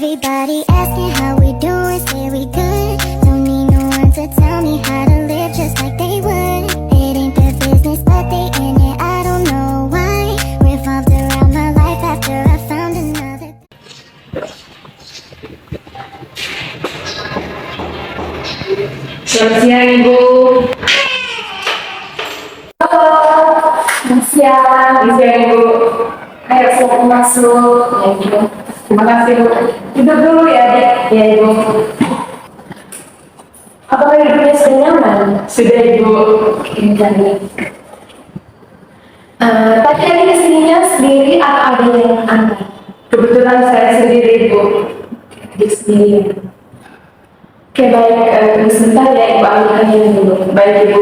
Everybody asking how we doing, say we good. Don't need no one to tell me how to live just like they would. It ain't their business, but they in it, I don't know why. Revolved around my life after I found another. Selamat siang Ibu. Halo, selamat siang. Selamat siang Ibu. Ayo silakan masuk. Ya Ibu. Terima kasih Bu. Duduk dulu ya Adik. Ya Ibu. Apakah hidupnya sudah nyaman? Sudah Ibu. Oke, baik. Tadi Adi kesininya sendiri atau ada yang antar? Kebetulan saya sendiri Ibu. Adik sendiri ya. Oke, baik. Sebentar ya Ibu ambilkan ini dulu. Baik Ibu.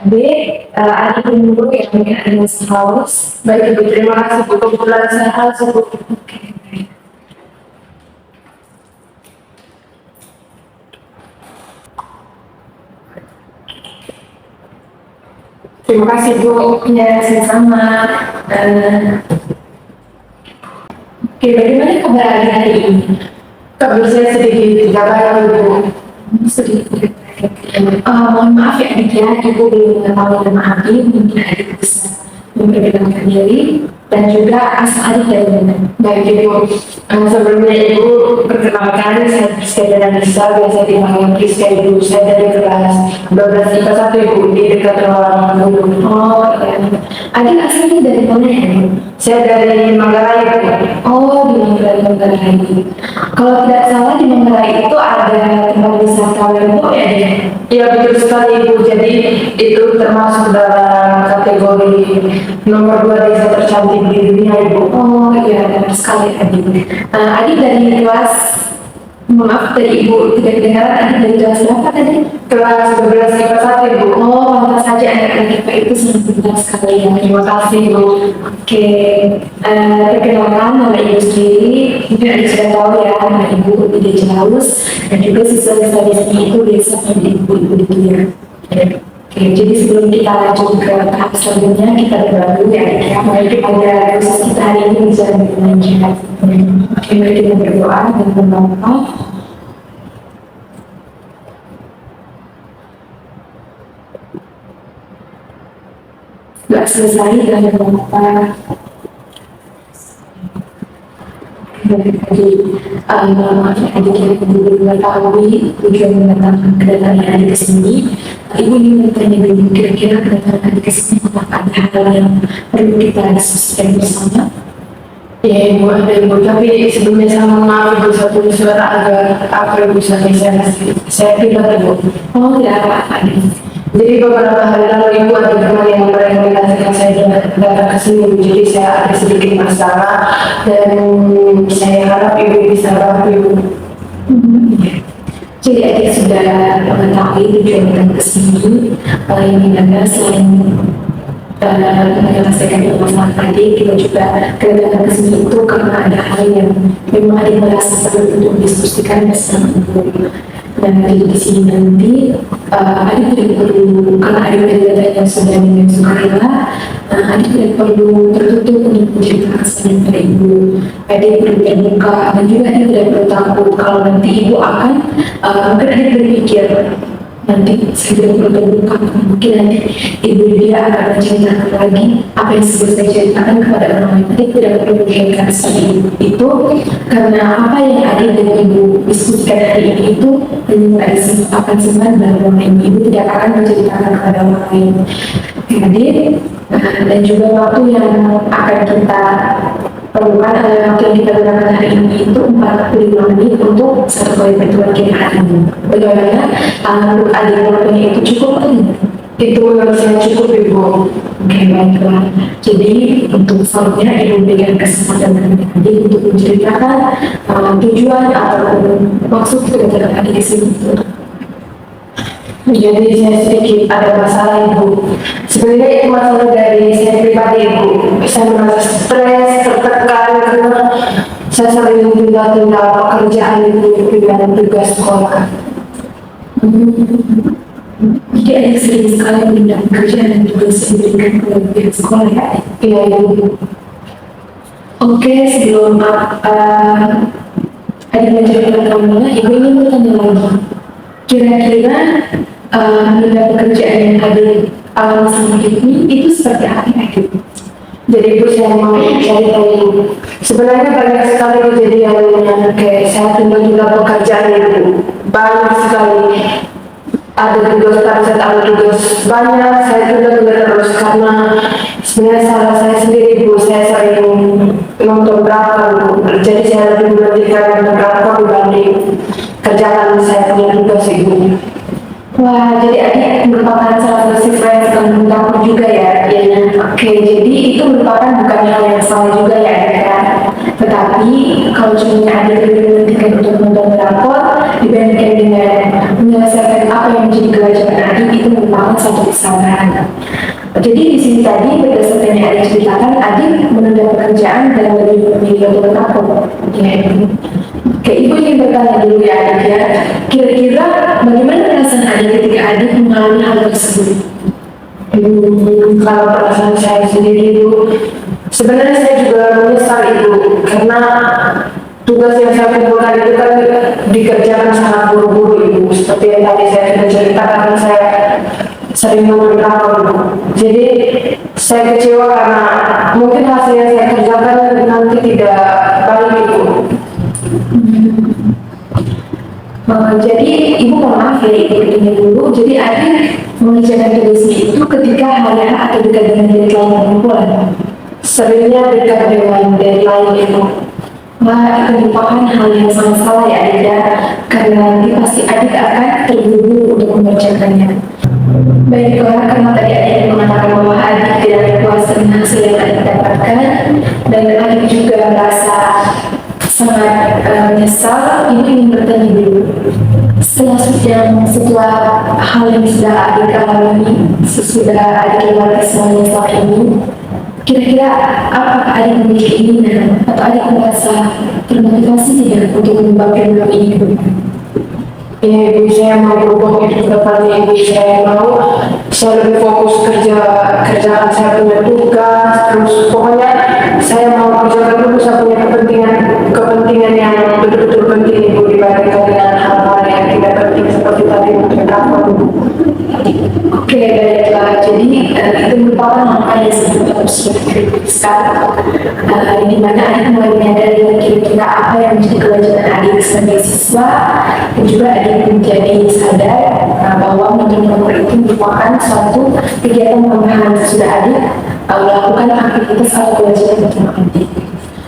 Adik, Adi dulu yang mungkin ada yang haus. Baik Ibu, terima kasih Bu. Kebetulan saya haus Bu. Oke, baik. Terima kasih Bu. Ya, sama-sama. Oke, bagaimana kabar Adi hari ini? Kabar saya sedikit tidak baik Bu. Sedikit. Mohon maaf ya Adik ya, Ibu belum mengetahui nama Adik, mungkin Adik bisa memperkenalkan diri dan juga asal Adik dari mana. Baik Ibu. Sebelumnya Ibu perkenalkan, saya Priska Danisa, biasa dipanggil Priska Ibu. Saya dari kelas 12 IPA 1 Ibu, di dekat ruangan dulu. Oh iya, Adik asalnya dari mana ya Ibu? Saya dari Manggarai Ibu. Oh, di Manggarai. Kalau tidak salah di Manggarai itu ada tempat wisata Ibu ya Adik? Iya betul sekali Ibu, jadi itu termasuk dalam kategori nomor 2 desa tercantik di dunia Ibu. Oh iya, benar sekali Adik. Adik dari kelas, maaf dari Ibu tidak kedengaran, Adik dari kelas berapa tadi? Kelas 12 IPA 1 Ibu. Oh, pantas saja anak-anak IPA itu sangat pintar sekali ya. Terima kasih Ibu. Oke, perkenalkan nama Ibu sendiri, mungkin Adik sudah tahu ya, nama Ibu di Desa Laus, dan juga siswa-siswa di sini itu desa di Ibu itu ya. Oke, jadi sebelum kita lanjut ke tahap selanjutnya, kita berdoa dulu ya Adik ya. Mari pada proses kita hari ini bisa lebih lanjut. Oke, mari kita berdoa dan berdoa. Gak selesai dan berdoa. Dari tadi, Adik yang belum mengetahui tujuan kedatangan Adik ke sini. Ibu ingin bertanya dulu, kira-kira kedatangan Adik ke sini apakah ada hal yang perlu kita diskusikan bersama? Ya Ibu, ada Ibu, tapi sebelumnya saya mohon maaf Ibu, satu suara agak apa Ibu saya tidak Ibu. Oh, tidak apa-apa. Jadi beberapa hari lalu Ibu ada teman yang merekomendasikan saya datang ke sini, jadi saya ada sedikit masalah dan saya harap Ibu bisa bantu Ibu. Jadi Adik sudah mengetahui tujuan datang ke sini, yang dimana selain menyelesaikan permasalahan Adik, kita juga kedatangan ke sini itu karena ada hal yang memang Adik merasa perlu untuk diskusikan bersama Ibu. Dan di sini nanti Adik tidak perlu, karena Adik dari yang sudah dengan sukarela, Adik tidak perlu tertutup untuk menceritakan semuanya pada Ibu. Adik perlu terbuka dan juga Adik tidak perlu takut kalau nanti Ibu akan mungkin Adik berpikir nanti saya tidak perlu terbuka, mungkin nanti Ibu dia akan menceritakan lagi apa yang sudah saya ceritakan kepada orang lain. Adik tidak perlu menceritakan seperti itu karena apa yang Adik dan Ibu diskusikan hari ini itu hanya akan simpan dalam orang lain. Ibu tidak akan menceritakan kepada orang lain. Adik dan juga waktu yang akan kita perlukan adalah waktu yang kita gunakan hari ini itu 45 menit untuk satu kali pertemuan kita hari ini. Bagaimana menurut Adik waktunya itu cukup atau tidak? Itu menurut saya cukup Ibu. Oke, baiklah. Jadi untuk selanjutnya Ibu berikan kesempatan kepada Adik untuk menceritakan tujuan atau maksud kedatangan Adik ke sini. Jadi saya sedikit ada masalah Ibu. Sebenarnya itu masalah dari saya pribadi Ibu. Saya merasa stres, tertekan karena saya sering tunda-tunda pekerjaan Ibu dan tugas sekolah. Jadi ada sering sekali menunda pekerjaan dan tugas yang diberikan oleh pihak sekolah ya. Iya, Ibu. Oke, sebelum adik menceritakan kamunya, ibu ingin bertanya lagi. Kira-kira menunda pekerjaan yang adik alami sama ini itu seperti apa ya, Ibu? Jadi Ibu, saya mau cerita Ibu. Sebenarnya banyak sekali kejadian yang kayak saya tunda-tunda pekerjaan Ibu. Banyak sekali. Ada tugas pada saat ada tugas banyak, saya tunda-tunda terus karena sebenarnya salah saya sendiri Ibu. Saya sering nonton drakor Ibu. Jadi saya lebih memperhatikan nonton drakor dibanding kerjaan saya punya tugas Ibu. Wah, jadi adik merupakan salah satu siswa yang sedang mendapur juga ya? Iya. Oke, jadi itu merupakan bukan hal yang salah juga ya, adik ya? Tetapi kalau cuma adik lebih mementingkan untuk menonton drakor dibandingkan dengan menyelesaikan apa yang menjadi kewajiban adik, itu merupakan satu kesalahan. Jadi di sini tadi berdasarkan yang adik ceritakan, adik menunda pekerjaan dan lebih memilih untuk drakor. Ya, oke, ibu ingin bertanya dulu ya adik ya. Kira-kira bagaimana perasaan adik ketika adik mengalami hal tersebut? Kalau perasaan saya sendiri Ibu, sebenarnya saya juga menyesal Ibu karena tugas yang saya kumpulkan itu kan dikerjakan sangat buru-buru Ibu. Seperti yang tadi saya sudah ceritakan, saya sering nonton drakor Ibu. Jadi saya kecewa karena mungkin hasil yang saya kerjakan nanti tidak baik Ibu. Jadi ibu mohon maaf ya ibu ini dulu. Jadi adik mengerjakan tugasnya itu ketika hari atau dekat dengan deadline pengumpulan. Seringnya dekat dengan deadline Ibu. Wah, itu merupakan hal yang sangat salah ya adik ya. Karena nanti pasti adik akan terburu-buru untuk mengerjakannya. Baiklah, karena tadi adik mengatakan bahwa adik tidak puas dengan hasil yang adik dapatkan, dan adik juga merasa sangat menyesal. Ibu ingin bertanya dulu, setelah hal yang sudah adik alami, sesudah adik lewati semuanya selama ini, kira-kira apakah adik memiliki keinginan atau adik merasa termotivasi tidak untuk mengembangkan hal ini? Ya Ibu, saya mau berubah hidup ke depannya Ibu. Saya lebih fokus kerjaan saya punya tugas, terus pokoknya saya mau kerjakan dulu saya punya kepentingan yang betul-betul penting Ibu dibandingkan dengan hal-hal yang tidak penting seperti tadi mungkin apa Ibu. Oke, baiklah. Jadi itu merupakan langkah yang sangat harus dikritiskan, di mana adik mulai menyadari kira-kira apa yang menjadi kewajiban adik sebagai siswa, dan juga adik menjadi sadar bahwa menonton drakor itu merupakan suatu kegiatan tambahan sesudah adik melakukan aktivitas atau kewajiban utama adik.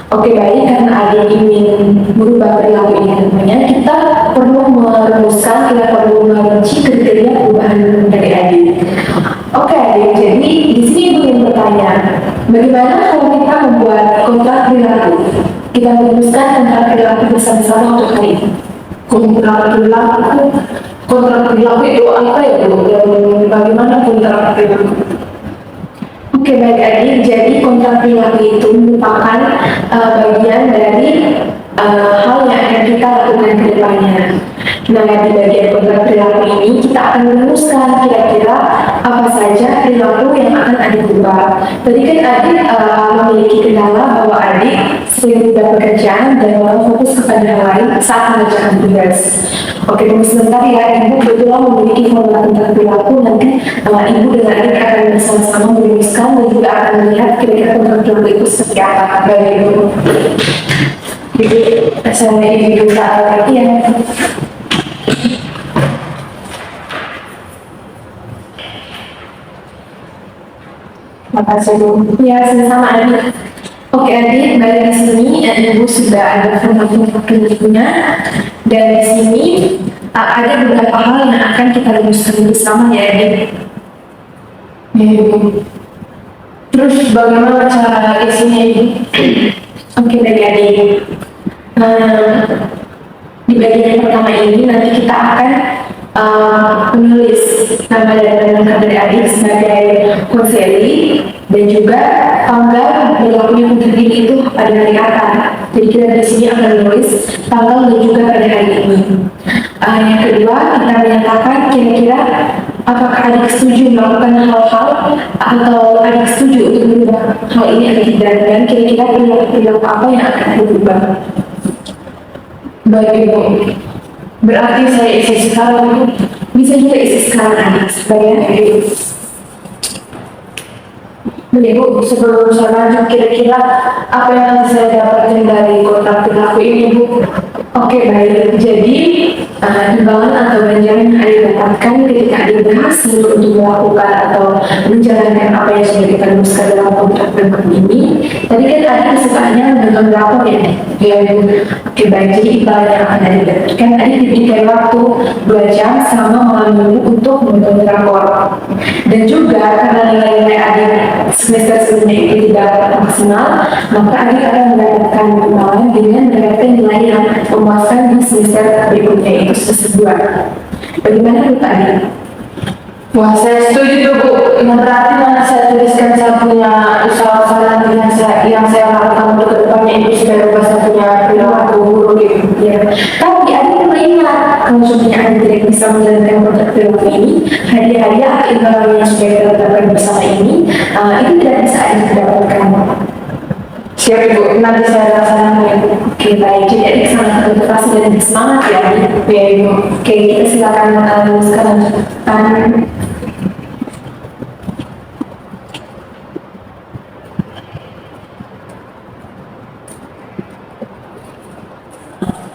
Oke, baik, karena adik ingin merubah perilaku ini tentunya kita perlu merumuskan, kita perlu merinci kriteria perubahan dari adik. Oke adik, jadi di sini ibu ingin bertanya, bagaimana kalau kita membuat kontrak perilaku? Kita merumuskan kontrak perilaku bersama-sama untuk hari ini. Kontrak perilaku itu apa ya Bu? Dan bagaimana kontrak perilaku? Oke, baik adik, jadi kontrak perilaku itu merupakan bagian dari hal yang akan kita lakukan ke depannya. Nah, di bagian kontrak perilaku ini kita akan merumuskan kira-kira apa saja perilaku yang akan adik ubah. Tadi kan adik memiliki kendala bahwa adik sering berubah pekerjaan dan malah fokus kepada hal lain saat mengerjakan tugas. Oke, tunggu sebentar ya, ibu kebetulan memiliki formula kontrak perilaku. Nanti ibu dan adik akan bersama-sama merumuskan dan juga akan melihat kira-kira kontrak perilaku itu seperti apa. Baik ibu. Ibu, saya ibu minta lagi ya. Makasih Bu. Ya, sama-sama adik. Oke adik, balik di sini ibu sudah ada formula perilakunya, dan di sini ada beberapa hal yang akan kita rumuskan bersama ya adik. Ya Ibu. Terus bagaimana cara isinya Ibu? Oke, baik adik. Di bagian yang pertama ini nanti kita akan menulis nama dan lengkap dari adik sebagai konseli, dan juga tanggal berlakunya kontrak ini itu pada hari apa. Jadi kita di sini akan menulis tanggal dan juga pada hari ini. Yang kedua, kita menyatakan kira-kira apakah adik setuju melakukan hal-hal atau adik setuju untuk mengubah hal ini atau tidak, dan kira-kira perilaku apa yang akan adik ubah. Baik Ibu, berarti saya isi sekarang. Bisa juga isi sekarang adik supaya Ibu, sebelum saya lanjut, kira-kira apa yang nanti saya dapatkan dari kotak perilaku ini, Bu? Oke, baik. Jadi, imbalan atau ganjaran yang Anda dapatkan ketika Anda berhasil untuk melakukan atau menjalankan apa yang sudah kita rumuskan dalam kontrak perilaku ini. Tadi kan Anda sukanya menonton rapor ya? Ya, Ibu. Oke, baik. Jadi, imbalan yang akan Anda dapatkan, Anda diberikan waktu 2 jam selama malam minggu untuk menonton rapor. Dan juga, karena nilai-nilai Anda semester sebelumnya itu tidak maksimal, maka Anda akan mendapatkan imbalan dengan mendapatkan nilai yang memuaskan di semester berikutnya, itu semester 2. Bagaimana menurut Anda? Wah, saya setuju tuh, Bu. Nah, berarti mana saya tuliskan saya punya usaha-usaha yang saya lakukan untuk kedepannya itu supaya ubah saya punya perilaku buruk gitu. Ya, tapi Anda perlu ingat, kalau sebenarnya Anda tidak bisa menjalankan kontrak perilaku ini, hadiah-hadiah atau imbalan yang sudah kita dapatkan bersama ini, itu tidak bisa Anda dapatkan. Siap, Ibu. Nanti saya laksanakan, Ibu. Oke, baik. Jadi adik sangat termotivasi dan semangat ya, adik. Ya, Ibu. Oke, kita silakan sekarang lanjutkan.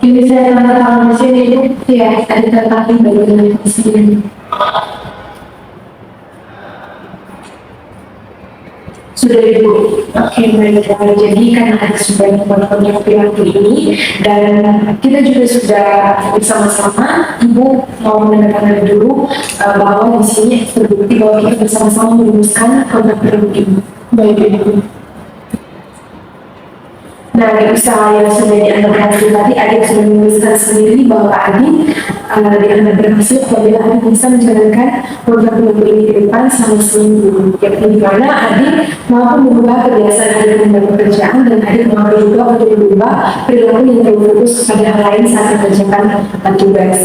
Ini saya tanda tangan di sini, Ibu. Ya, ada tertarik bagian di sini. Sudah, Ibu. Oke, baik. Jadi karena ada sudah melakukan perilaku ini dan kita juga sudah bersama-sama, Ibu mau menandatangani dulu bahwa di sini terbukti bahwa kita bersama-sama merumuskan kontrak perilaku ini. Baik, Ibu. Nah, di usaha yang sudah dianggap berhasil tadi, adik sudah menuliskan sendiri bahwa adik dianggap berhasil apabila adik bisa menjalankan program perilaku ini ke depan selama seminggu. Yakni di mana adik mampu mengubah kebiasaan adik dalam pekerjaan dan adik mampu juga untuk mengubah perilaku yang terlalu fokus kepada hal lain saat mengerjakan tugas.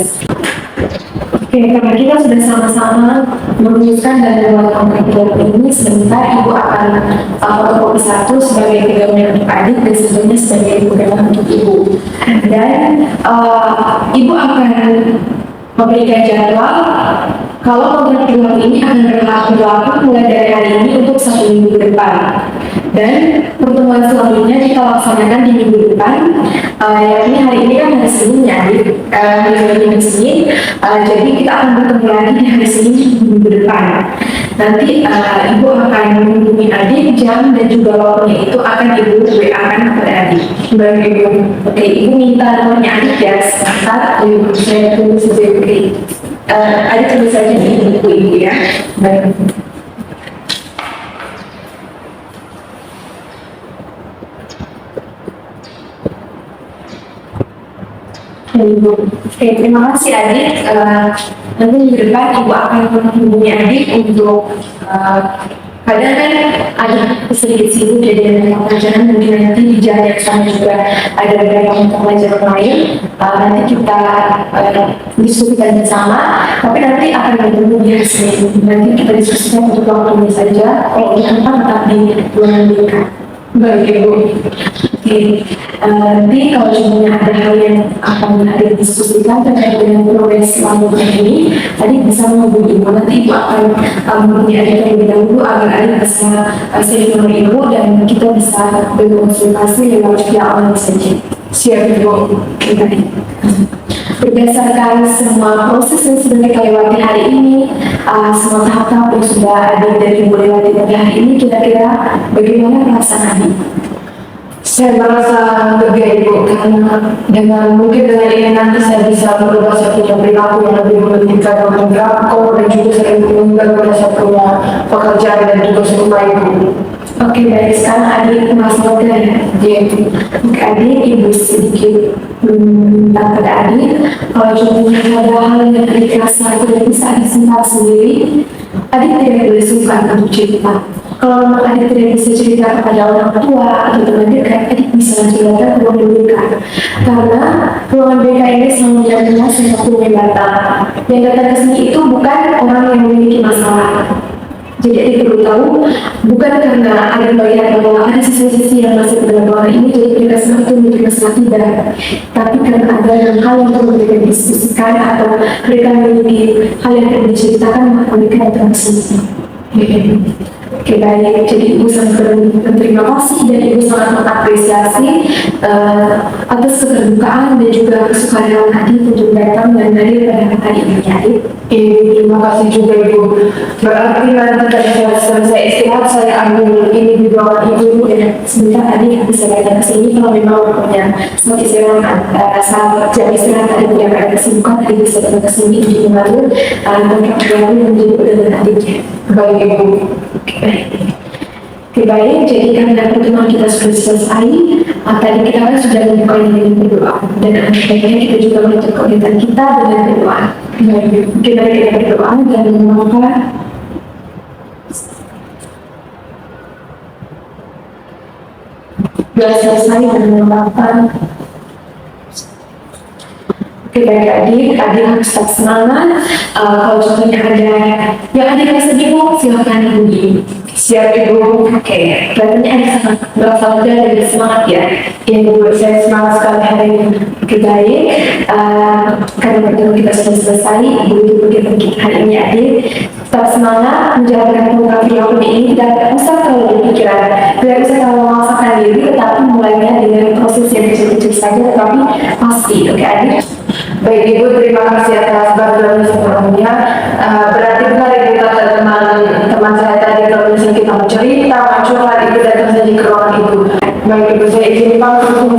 Oke, karena kita sudah sama-sama merumuskan dan membuat kontrak perilaku ini, sebentar Ibu akan fotokopi satu sebagai pegangan untuk adik dan sebenarnya sebagai pegangan untuk Ibu. Dan Ibu akan memberikan jadwal kalau kontrak perilaku ini akan berlaku mulai dari hari ini untuk 1 minggu ke depan. Dan pertemuan selanjutnya kita laksanakan di minggu depan, yakni hari ini kan hari Senin ya, hari Senin. Jadi kita akan bertemu lagi di hari Senin di minggu depan. Nanti Ibu akan menghubungi adik, jam dan juga waktunya itu akan Ibu WA-kan kepada adik. Baik, Ibu. Oke, Ibu minta nomornya adik ya, sebentar. Ibu, saya tulis saja. Oke, adik tulis saja di buku Ibu ya. Baik. Oke, terima kasih adik. Nanti minggu depan Ibu akan menghubungi adik untuk kadang kan adik sedikit sibuk jadi ada pelajaran, mungkin nanti di jalan yang sama juga ada beberapa pelajaran lain. Nanti kita diskusikan bersama, tapi nanti akan bertemu di hari Senin. Nanti kita diskusikan untuk waktunya saja. Kalau di tempat tetap di ruangan BK. Baik, Ibu. Oke, nanti kalau sebenarnya ada hal yang akan adik diskusikan terkait dengan progres selanjutnya ini, adik bisa menghubungi Ibu. Nanti Ibu akan menghubungi adik terlebih dahulu agar adik bisa save nomor Ibu dan kita bisa berkonsultasi lewat via online saja. Siap, Ibu. Oke, baik. Berdasarkan semua proses yang sudah kita lewati hari ini, semua tahap-tahap yang sudah adik dan Ibu lewati pada hari ini, kira-kira bagaimana perasaan adik? Saya merasa lega, Ibu, karena mungkin dengan ini nanti saya bisa merubah saya punya perilaku yang lebih menentukan dengan rakor dan juga saya mengubah pada saya punya pekerjaan dan tugas rumah, Ibu. Oke, baik. Sekarang adik merasa lega ya? Iya, Ibu. Oke, adik Ibu sedikit minta pada adik, kalau contohnya ada hal yang adik rasa tidak bisa adik simpan sendiri, adik tidak boleh sungkan untuk cerita. Kalau memang adik tidak bisa cerita kepada orang tua atau teman dekat, adik bisa langsung datang ke ruangan BK. Karena ruangan BK ini selalu menjaga sesuatu yang datang. Yang datang ke sini itu bukan orang yang memiliki masalah. Jadi adik perlu tahu, bukan karena adik melihat bahwa ada sisi-sisi yang masih dalam ruangan ini, jadi mereka senang itu menjadi masalah, tidak. Tapi karena ada hal yang perlu mereka diskusikan atau mereka memiliki hal yang perlu diceritakan, maka mereka datang ke sini. Oke, baik. Jadi Ibu sangat berterima kasih dan Ibu sangat mengapresiasi atas keterbukaan dan juga kesukaan adik untuk datang dan hadir pada hari ini, adik. Terima kasih juga Ibu. Berarti nanti ketika selesai istirahat saya ambil ini di ruangan Ibu. Sebentar adik bisa datang ke sini kalau memang punya saat istirahat, saat jam istirahat adik punya keadaan kesibukan, adik bisa datang ke sini untuk mengatur kontrak yang menjadi dengan adiknya. Baik Ibu. Oke, baik, jadi karena pertemuan kita sudah selesai, tadi kita kan sudah membuka dengan berdoa, dan akhirnya kita juga menutup kegiatan kita dengan berdoa. Kita berdoa dan maka sudah selesai dan mengatakan. Oke, baik adik harus tetap semangat. Kalau contohnya ada yang adik rasa bingung, silakan hubungi. Siap Ibu. Oke, berarti adik sangat merasa lega dan semangat ya. Ibu, saya semangat sekali hari ini. Oke, baik. Karena pertemuan kita sudah selesai, Ibu itu begitu kita hari ini adik. Tetap semangat menjalankan program film ini, tidak usah terlalu berpikiran, tidak usah terlalu memaksakan diri, tetapi mulainya dengan proses yang kecil-kecil saja, tetapi pasti. Oke, adik. Baik Ibu, terima kasih atas bantuan sebelumnya. Berarti benar Ibu kata teman saya tadi, kalau misalnya kita mau cerita, mau curhat, Ibu datang saja ke ruangan Ibu. Baik Ibu, saya izin pamit untuk